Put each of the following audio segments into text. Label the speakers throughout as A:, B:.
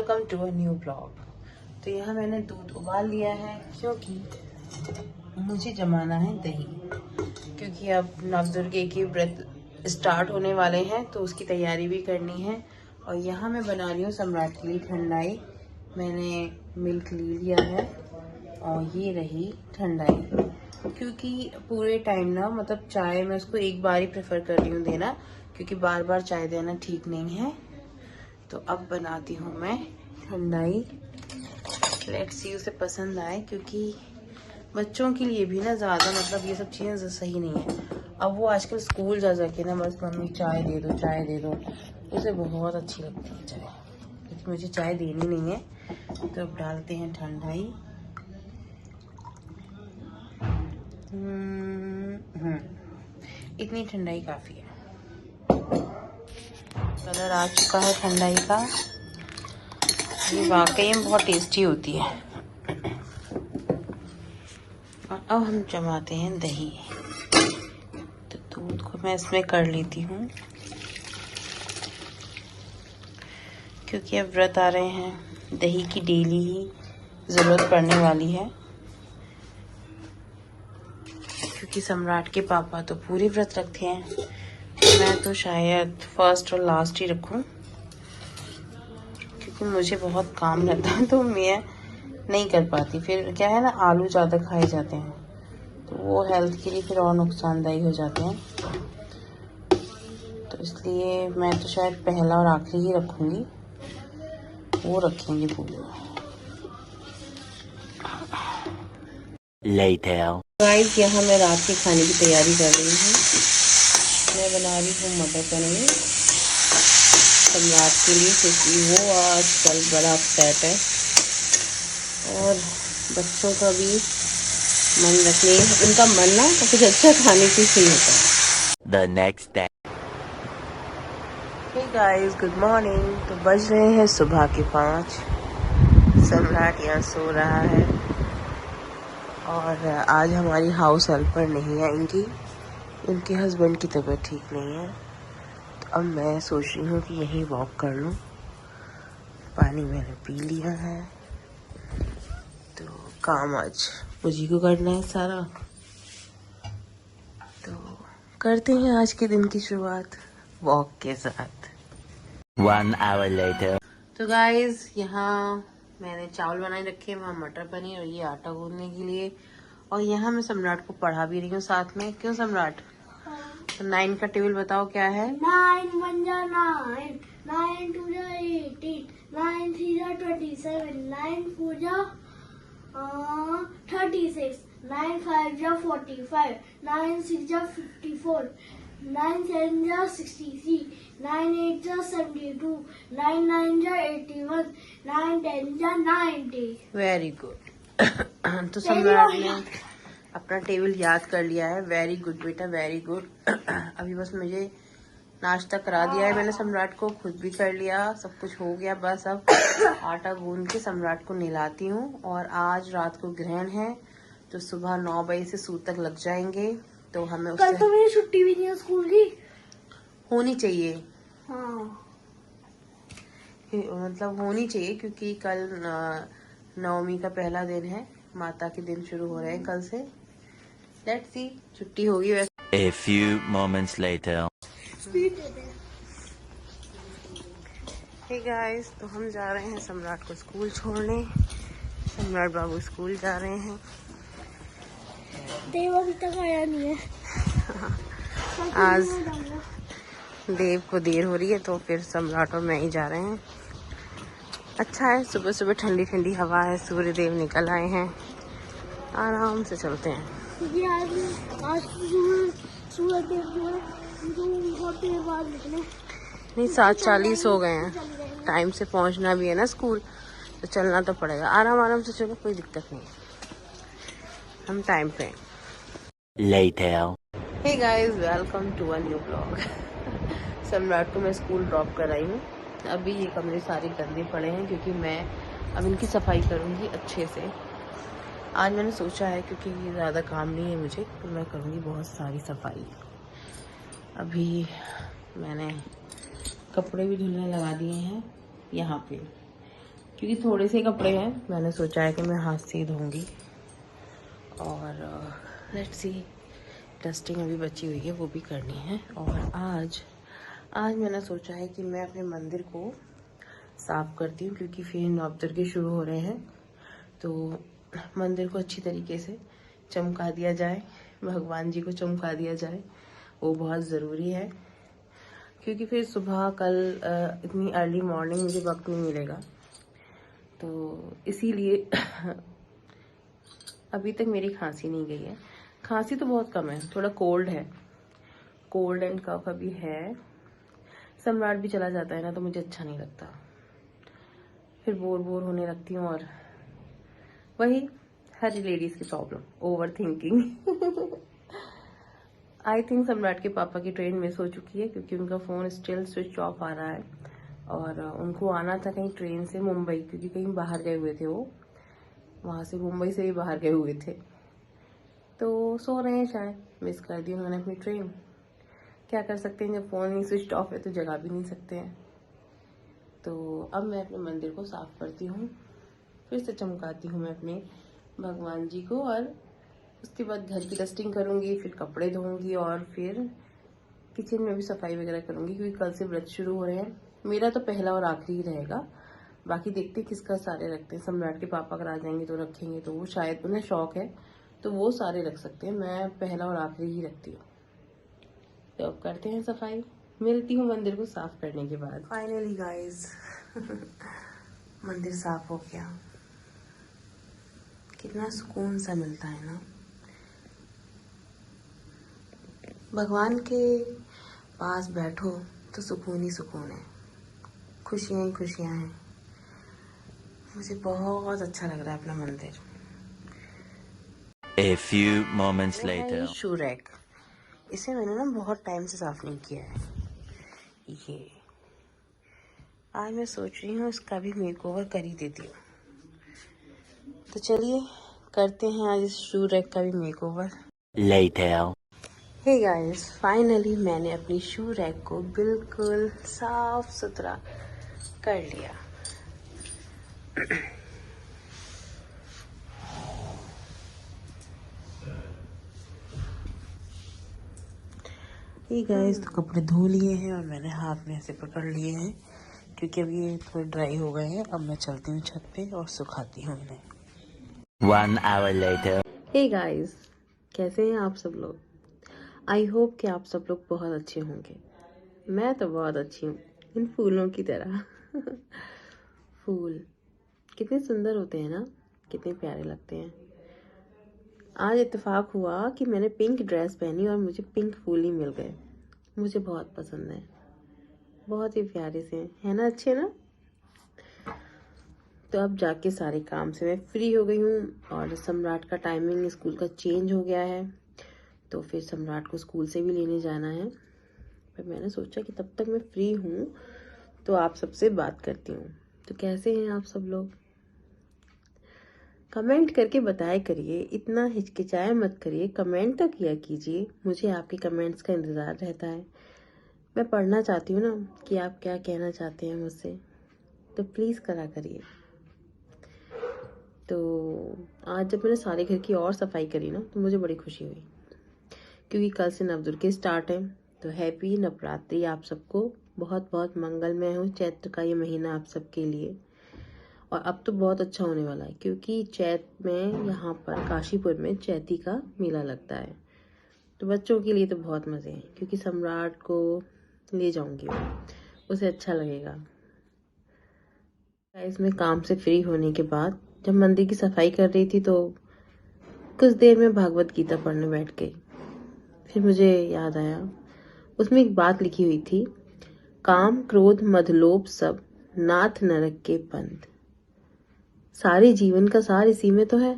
A: Welcome to a new blog. तो यहाँ मैंने दूध उबाल लिया है क्योंकि मुझे जमाना है दही, क्योंकि अब नवदुर्गे के व्रत स्टार्ट होने वाले हैं तो उसकी तैयारी भी करनी है। और यहाँ मैं बना रही हूँ सम्राट के लिए ठंडाई। मैंने मिल्क ले लिया है और ये रही ठंडाई, क्योंकि पूरे टाइम ना मतलब चाय मैं उसको एक बार ही प्रेफर कर रही हूँ देना, क्योंकि बार बार चाय देना ठीक नहीं है। तो अब बनाती हूँ मैं ठंडाई। लेट्स सी उसे पसंद आए, क्योंकि बच्चों के लिए भी ना ज़्यादा मतलब ये सब चीज़ें सही नहीं है। अब वो आजकल स्कूल जा के ना बस मम्मी चाय दे दो चाय दे दो, उसे बहुत अच्छी लगती है चाय, क्योंकि मुझे चाय देनी नहीं है। तो अब डालते हैं ठंडाई। इतनी ठंडाई काफ़ी है। कलर आ चुका है ठंडाई का। ये वाकई में बहुत टेस्टी होती है। और अब हम जमाते हैं दही। तो दूध को मैं इसमें कर लेती हूँ, क्योंकि अब व्रत आ रहे हैं, दही की डेली ही ज़रूरत पड़ने वाली है। क्योंकि सम्राट के पापा तो पूरे व्रत रखते हैं, मैं तो शायद फर्स्ट और लास्ट ही रखूं, क्योंकि मुझे बहुत काम रहता है तो मैं नहीं कर पाती। फिर क्या है ना, आलू ज़्यादा खाए जाते हैं तो वो हेल्थ के लिए फिर और नुकसानदायी हो जाते हैं। तो इसलिए मैं तो शायद पहला और आखिरी ही रखूंगी, वो रखेंगे पूरे। गाइस, यहाँ मैं रात के खाने की तैयारी कर रही हूँ। मैं बना रही हूँ मटर पनीर सम्राट के लिए, क्योंकि वो आजकल बड़ा अपसेट है और बच्चों का भी मन रखने, उनका मन ना कुछ अच्छा खाने की नहीं होता है। The next day. Hey guys, good morning। तो बज रहे हैं सुबह के 5। सम्राट यहाँ सो रहा है और आज हमारी हाउस हेल्पर नहीं आएंगी, उनके हस्बैंड की तबीयत ठीक नहीं है। तो अब मैं सोच रही हूँ कि यहीं वॉक कर लूँ। पानी मैंने पी लिया है, तो काम आज मुझे को करना है सारा। तो करते हैं आज के दिन की शुरुआत वॉक के साथ। 1 hour later। तो गाइज, यहाँ मैंने चावल बनाए रखे, वहाँ मटर पनीर और ये आटा गूंदने के लिए। और यहाँ मैं सम्राट को पढ़ा भी रही हूँ साथ में। क्यों सम्राट? तो 9 का टेबल बताओ क्या है?
B: 9 1 जा 9, 9 2 जा 18, 9 3 जा 27, 9 4 जा 36, 9 5 जा 45, 9 6 जा 54, 9 7 जा 63, 9 8 जा 72, 9 9 जा 81, 9 10 जा 90।
A: Very good. तो सम्राट ने अपना टेबल याद कर लिया है। वेरी गुड बेटा, वेरी गुड। अभी बस मुझे नाश्ता करा दिया है मैंने सम्राट को, खुद भी कर लिया, सब कुछ हो गया। बस अब आटा गूंद के सम्राट को नहलाती हूँ। और आज रात को ग्रहण है, तो सुबह 9 बजे से सूत तक लग जाएंगे। तो हमें उससे
B: कल तो मेरी छुट्टी भी नहीं है स्कूल की।
A: होनी चाहिए।
B: हाँ,
A: मतलब होनी चाहिए, क्योंकि कल नवमी का पहला दिन है, माता के दिन शुरू हो रहे हैं कल से। लेट्स सी, छुट्टी होगी वैसे। A few moments later। Hey guys, तो हम जा रहे हैं सम्राट को स्कूल छोड़ने। सम्राट बाबू स्कूल जा रहे हैं।
B: देव अभी तक आया नहीं है।
A: आज देव को देर हो रही है, तो फिर सम्राट और मैं ही जा रहे हैं। अच्छा है, सुबह सुबह ठंडी ठंडी हवा है, सूर्य देव निकल आए हैं, आराम से चलते हैं।
B: क्योंकि आज सूरज देव जो है बहुत देर बाद निकले।
A: नहीं, 7:40 हो गए हैं, टाइम से पहुंचना भी है ना स्कूल, तो चलना तो पड़ेगा। आराम आराम से चलो, कोई दिक्कत नहीं, हम टाइम पे हैं। Later। Hey guys, welcome to a new vlog। सम्राट को मैं स्कूल ड्रॉप कर आई हूँ। अभी ये कमरे सारे गंदे पड़े हैं, क्योंकि मैं अब इनकी सफाई करूँगी अच्छे से। आज मैंने सोचा है, क्योंकि ये ज़्यादा काम नहीं है मुझे, तो मैं करूँगी बहुत सारी सफाई। अभी मैंने कपड़े भी धुलने लगा दिए हैं यहाँ पे, क्योंकि थोड़े से कपड़े हैं, मैंने सोचा है कि मैं हाथ से ही धोऊंगी। और लेट्स सी, डस्टिंग अभी बची हुई है, वो भी करनी है। और आज मैंने सोचा है कि मैं अपने मंदिर को साफ़ करती हूँ, क्योंकि फिर नवदुर्गे शुरू हो रहे हैं। तो मंदिर को अच्छी तरीके से चमका दिया जाए, भगवान जी को चमका दिया जाए, वो बहुत ज़रूरी है। क्योंकि फिर सुबह कल इतनी अर्ली मॉर्निंग मुझे वक्त नहीं मिलेगा, तो इसीलिए अभी तक मेरी खांसी नहीं गई है। खांसी तो बहुत कम है, थोड़ा कोल्ड है, कोल्ड एंड कफ अभी है। सम्राट भी चला जाता है ना, तो मुझे अच्छा नहीं लगता, फिर बोर होने लगती हूँ। और वही हर लेडीज़ की problem, over thinking. I think सम्राट के पापा की ट्रेन मिस हो चुकी है, क्योंकि उनका फ़ोन स्टिल स्विच ऑफ आ रहा है। और उनको आना था कहीं ट्रेन से मुंबई, क्योंकि कहीं बाहर गए हुए थे वो, वहाँ से मुंबई से भी बाहर गए हुए थे। तो सो रहे हैं शायद, मिस कर दी उन्होंने अपनी ट्रेन। क्या कर सकते हैं, जब फ़ोन ही स्विच ऑफ है तो जगा भी नहीं सकते हैं। तो अब मैं अपने मंदिर को साफ़ करती हूँ, फिर से चमकाती हूँ मैं अपने भगवान जी को। और उसके बाद घर की डस्टिंग करूँगी, फिर कपड़े धोऊंगी, और फिर किचन में भी सफाई वगैरह करूँगी, क्योंकि कल से व्रत शुरू हो रहे हैं। मेरा तो पहला और आखिरी ही रहेगा, बाकी देखते हैं किसका सारे रखते हैं। सम्राट के पापा अगर आ जाएंगे तो रखेंगे, तो वो शायद उन्हें शौक है तो वो सारे रख सकते हैं, मैं पहला और आखिरी ही रखती हूँ। तो अब करते हैं सफाई, मिलती हूँ मंदिर को साफ करने के बाद। फाइनली गाइज मंदिर साफ हो गया, कितना सुकून सा मिलता है ना। भगवान के पास बैठो तो सुकून ही सुकून है, खुशियाँ ही खुशियाँ हैं। मुझे बहुत अच्छा लग रहा है अपना मंदिर।
C: A few moments later.
A: Shoe rack, इसे मैंने ना बहुत टाइम से साफ नहीं किया है। ये आज मैं सोच रही हूँ इसका भी मेकओवर कर ही देती हूँ। तो चलिए करते हैं आज इस शू रैक का भी makeover.
C: Later.
A: Hey guys, finally मैंने अपनी शू रैक को बिल्कुल साफ सुथरा कर लिया। ये गाइस तो कपड़े धो लिए हैं और मैंने हाथ में ऐसे पकड़ लिए हैं, क्योंकि अभी ये थोड़े ड्राई हो गए हैं। अब मैं चलती हूँ छत पे और सुखाती हूँ इन्हें।
C: 1 hour later.
A: हे गाइस, कैसे हैं आप सब लोग? आई होप कि आप सब लोग बहुत अच्छे होंगे। मैं तो बहुत अच्छी हूँ, इन फूलों की तरह। फूल कितने सुंदर होते हैं ना, कितने प्यारे लगते हैं। आज इत्तेफाक हुआ कि मैंने पिंक ड्रेस पहनी और मुझे पिंक फूल ही मिल गए। मुझे बहुत पसंद है, बहुत ही प्यारे से है ना, अच्छे ना। तो अब जाके सारे काम से मैं फ्री हो गई हूँ, और सम्राट का टाइमिंग स्कूल का चेंज हो गया है, तो फिर सम्राट को स्कूल से भी लेने जाना है। पर मैंने सोचा कि तब तक मैं फ्री हूँ तो आप सबसे बात करती हूँ। तो कैसे हैं आप सब लोग? कमेंट करके बताया करिए, इतना हिचकिचाया मत करिए, कमेंट तो किया कीजिए। मुझे आपके कमेंट्स का इंतज़ार रहता है, मैं पढ़ना चाहती हूँ ना कि आप क्या कहना चाहते हैं मुझसे, तो प्लीज़ करा करिए। तो आज जब मैंने सारे घर की और सफाई करी ना, तो मुझे बड़ी खुशी हुई, क्योंकि कल से नवदुर्गे स्टार्ट है। तो हैप्पी नवरात्रि आप सबको, बहुत बहुत मंगलमय हो चैत्र का ये महीना आप सबके लिए। और अब तो बहुत अच्छा होने वाला है, क्योंकि चैत्र में यहाँ पर काशीपुर में चैती का मेला लगता है। तो बच्चों के लिए तो बहुत मज़े हैं, क्योंकि सम्राट को ले जाऊंगी मैं, उसे अच्छा लगेगा। इसमें काम से फ्री होने के बाद जब मंदिर की सफाई कर रही थी, तो कुछ देर में भागवत गीता पढ़ने बैठ गई। फिर मुझे याद आया, उसमें एक बात लिखी हुई थी, काम क्रोध मद लोभ सब नाथ नरक के पंथ। सारे जीवन का सार इसी में तो है।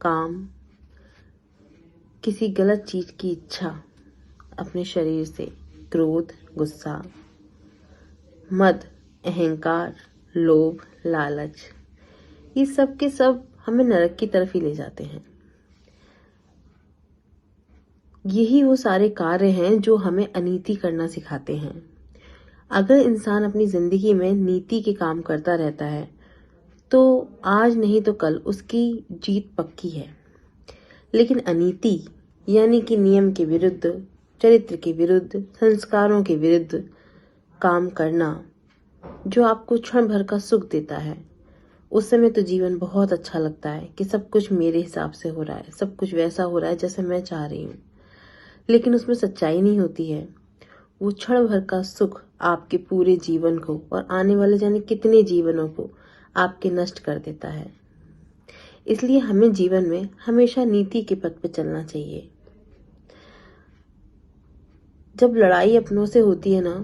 A: काम, किसी गलत चीज की इच्छा अपने शरीर से, क्रोध गुस्सा, मद अहंकार, लोभ लालच, ये सब के सब हमें नरक की तरफ ही ले जाते हैं। यही वो सारे कार्य हैं जो हमें अनीति करना सिखाते हैं। अगर इंसान अपनी जिंदगी में नीति के काम करता रहता है, तो आज नहीं तो कल उसकी जीत पक्की है। लेकिन अनीति यानी कि नियम के विरुद्ध, चरित्र के विरुद्ध, संस्कारों के विरुद्ध काम करना जो आपको क्षण भर का सुख देता है, उस समय तो जीवन बहुत अच्छा लगता है कि सब कुछ मेरे हिसाब से हो रहा है, सब कुछ वैसा हो रहा है जैसे मैं चाह रही हूँ। लेकिन उसमें सच्चाई नहीं होती है। वो क्षण भर का सुख आपके पूरे जीवन को और आने वाले जाने कितने जीवनों को आपके नष्ट कर देता है। इसलिए हमें जीवन में हमेशा नीति के पथ पर चलना चाहिए। जब लड़ाई अपनों से होती है ना,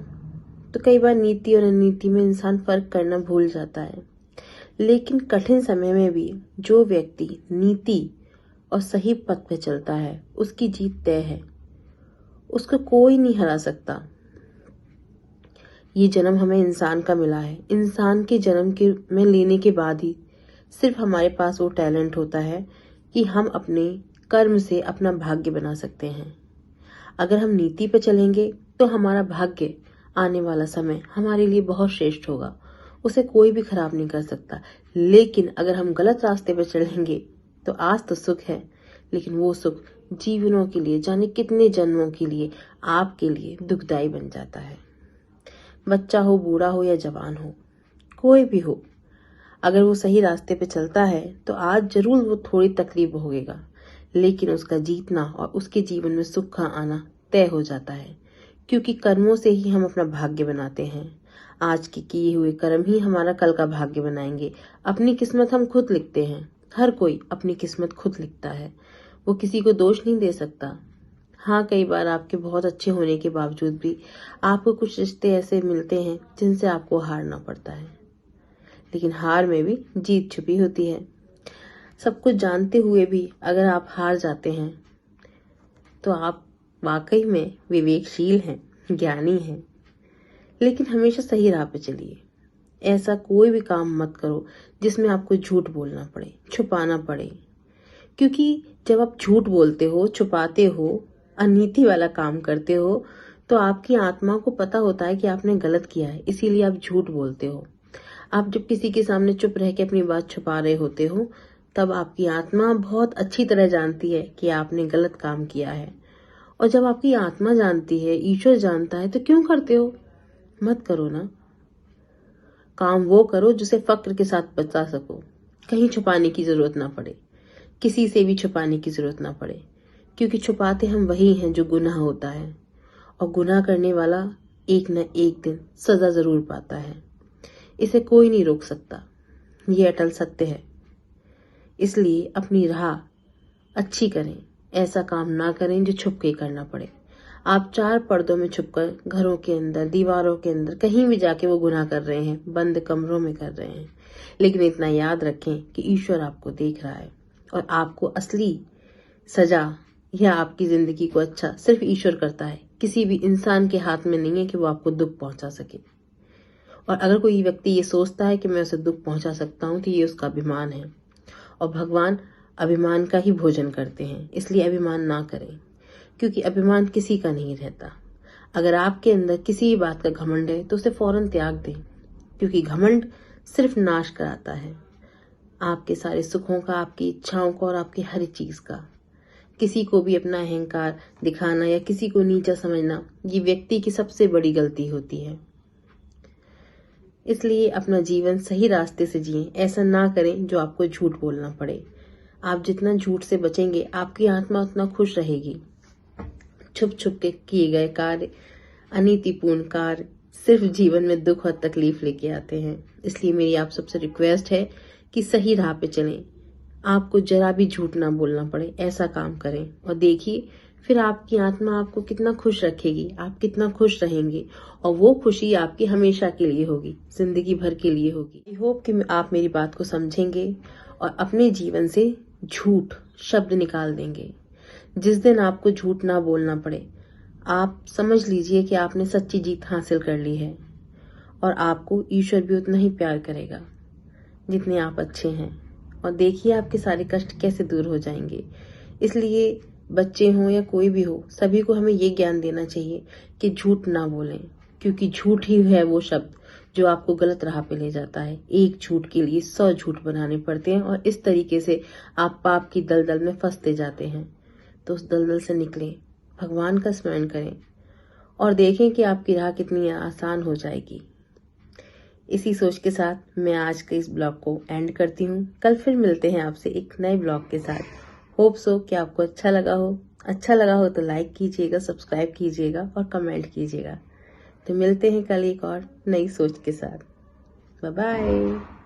A: तो कई बार नीति और अनीति में इंसान फर्क करना भूल जाता है। लेकिन कठिन समय में भी जो व्यक्ति नीति और सही पथ पे चलता है, उसकी जीत तय है। उसको कोई नहीं हरा सकता। ये जन्म हमें इंसान का मिला है। इंसान के जन्म के में लेने के बाद ही सिर्फ हमारे पास वो टैलेंट होता है कि हम अपने कर्म से अपना भाग्य बना सकते हैं। अगर हम नीति पे चलेंगे तो हमारा भाग्य, आने वाला समय हमारे लिए बहुत श्रेष्ठ होगा। उसे कोई भी खराब नहीं कर सकता। लेकिन अगर हम गलत रास्ते पर चलेंगे तो आज तो सुख है, लेकिन वो सुख जीवनों के लिए, जाने कितने जन्मों के लिए, आपके लिए दुखदाई बन जाता है। बच्चा हो, बूढ़ा हो या जवान हो, कोई भी हो, अगर वो सही रास्ते पे चलता है तो आज जरूर वो थोड़ी तकलीफ भोगेगा, लेकिन उसका जीतना और उसके जीवन में सुख का आना तय हो जाता है। क्योंकि कर्मों से ही हम अपना भाग्य बनाते हैं। आज के किए हुए कर्म ही हमारा कल का भाग्य बनाएंगे। अपनी किस्मत हम खुद लिखते हैं। हर कोई अपनी किस्मत खुद लिखता है। वो किसी को दोष नहीं दे सकता। हाँ, कई बार आपके बहुत अच्छे होने के बावजूद भी आपको कुछ रिश्ते ऐसे मिलते हैं जिनसे आपको हारना पड़ता है। लेकिन हार में भी जीत छुपी होती है। सब कुछ जानते हुए भी अगर आप हार जाते हैं तो आप वाकई में विवेकशील हैं, ज्ञानी हैं। लेकिन हमेशा सही राह पे चलिए। ऐसा कोई भी काम मत करो जिसमें आपको झूठ बोलना पड़े, छुपाना पड़े। क्योंकि जब आप झूठ बोलते हो, छुपाते हो, अनीति वाला काम करते हो, तो आपकी आत्मा को पता होता है कि आपने गलत किया है, इसीलिए आप झूठ बोलते हो। आप जब किसी के सामने चुप रह के अपनी बात छुपा रहे होते हो, तब आपकी आत्मा बहुत अच्छी तरह जानती है कि आपने गलत काम किया है। और जब आपकी आत्मा जानती है, ईश्वर जानता है, तो क्यों करते हो? मत करो ना। काम वो करो जिसे फक्र के साथ बचा सको। कहीं छुपाने की जरूरत ना पड़े, किसी से भी छुपाने की जरूरत ना पड़े। क्योंकि छुपाते हम वही हैं जो गुनाह होता है, और गुनाह करने वाला एक न एक दिन सजा जरूर पाता है। इसे कोई नहीं रोक सकता। ये अटल सत्य है। इसलिए अपनी राह अच्छी करें। ऐसा काम ना करें जो छुप के करना पड़े। आप चार पर्दों में छुपकर घरों के अंदर, दीवारों के अंदर, कहीं भी जाके वो गुनाह कर रहे हैं, बंद कमरों में कर रहे हैं। लेकिन इतना याद रखें कि ईश्वर आपको देख रहा है और आपको असली सजा या आपकी जिंदगी को अच्छा सिर्फ ईश्वर करता है। किसी भी इंसान के हाथ में नहीं है कि वो आपको दुख पहुंचा सके। और अगर कोई व्यक्ति ये सोचता है कि मैं उसे दुख पहुंचा सकता हूं, तो ये उसका अभिमान है। और भगवान अभिमान का ही भोजन करते हैं। इसलिए अभिमान ना करें, क्योंकि अभिमान किसी का नहीं रहता। अगर आपके अंदर किसी बात का घमंड है तो उसे फौरन त्याग दें, क्योंकि घमंड सिर्फ नाश कराता है आपके सारे सुखों का, आपकी इच्छाओं का और आपकी हर चीज का। किसी को भी अपना अहंकार दिखाना या किसी को नीचा समझना, ये व्यक्ति की सबसे बड़ी गलती होती है। इसलिए अपना जीवन सही रास्ते से जिएं। ऐसा ना करें जो आपको झूठ बोलना पड़े। आप जितना झूठ से बचेंगे, आपकी आत्मा उतना खुश रहेगी। छुप छुप के किए गए कार्य, अनीतिपूर्ण कार्य सिर्फ जीवन में दुख और तकलीफ लेके आते हैं। इसलिए मेरी आप सबसे रिक्वेस्ट है कि सही राह पे चलें। आपको जरा भी झूठ ना बोलना पड़े, ऐसा काम करें। और देखिए फिर आपकी आत्मा आपको कितना खुश रखेगी, आप कितना खुश रहेंगे। और वो खुशी आपकी हमेशा के लिए होगी, जिंदगी भर के लिए होगी। आई होप कि आप मेरी बात को समझेंगे और अपने जीवन से झूठ शब्द निकाल देंगे। जिस दिन आपको झूठ ना बोलना पड़े, आप समझ लीजिए कि आपने सच्ची जीत हासिल कर ली है। और आपको ईश्वर भी उतना ही प्यार करेगा जितने आप अच्छे हैं। और देखिए आपके सारे कष्ट कैसे दूर हो जाएंगे। इसलिए बच्चे हों या कोई भी हो, सभी को हमें ये ज्ञान देना चाहिए कि झूठ ना बोलें, क्योंकि झूठ ही है वो शब्द जो आपको गलत राह पे ले जाता है। एक झूठ के लिए 100 झूठ बनाने पड़ते हैं और इस तरीके से आप पाप की दलदल में फंसते जाते हैं। तो उस दलदल से निकलें, भगवान का स्मरण करें और देखें कि आपकी राह कितनी आसान हो जाएगी। इसी सोच के साथ मैं आज के इस ब्लॉग को एंड करती हूँ। कल फिर मिलते हैं आपसे एक नए ब्लॉग के साथ। होप सो कि आपको अच्छा लगा हो। अच्छा लगा हो तो लाइक कीजिएगा, सब्सक्राइब कीजिएगा और कमेंट कीजिएगा। तो मिलते हैं कल एक और नई सोच के साथ। Bye bye.